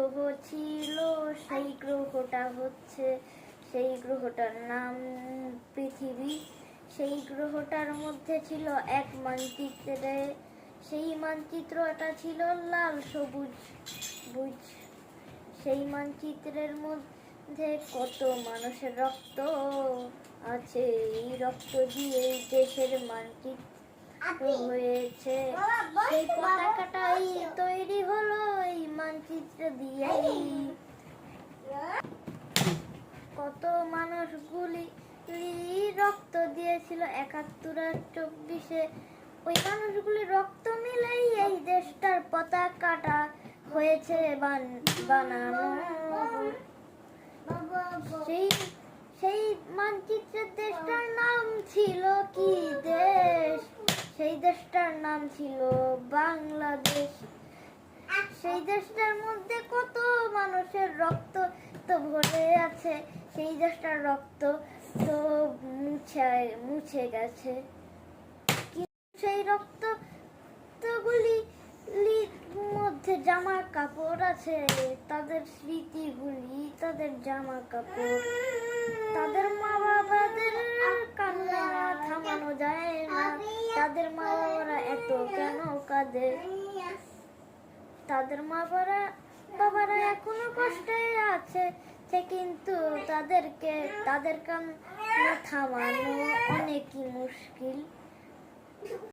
গ্রহ ছিল, সেই গ্রহটা হচ্ছে, সেই গ্রহটার নাম পৃথিবী। সেই গ্রহটার মধ্যে ছিল এক মানচিত্রে, সেই মানচিত্রটা ছিল লাল সবুজ বুঝ। সেই মানচিত্রের মধ্যে কত মানুষের রক্ত আছে, এই রক্ত দিয়ে দেশের মানচিত্র হয়েছে। সেই পতাকাটাই তৈরি হলো এই মানচিত্র দিয়েই। কত মানুষগুলি রক্ত দিয়েছিল ৭১ আর ২৪-এ। ওই মানুষগুলি রক্ত মিলেই এই দেশটার পতাকাটা হয়েছে বানানো। সেই সেই মানচিত্রের দেশটার নাম ছিল কি দেশ? সেই দেশটার নাম ছিল বাংলাদেশ। সেই দেশটার মধ্যে কত মানুষের রক্ত তো ভরে আছে, সেই দেশটার রক্ত তো মুছে গেছে। কিন্তু সেই রক্তগুলির মধ্যে জামা কাপড় আছে, তাদের স্মৃতিগুলি, তাদের জামা কাপড়, তাদের মা বাবাদের কান্না থামানো যায় না। তাদের মা বাবারা এত কেন কাঁদে? তাদের মা বাবারা এখনো কষ্টে আছে, কিন্তু তাদের কান্না থামানো অনেকই মুশকিল।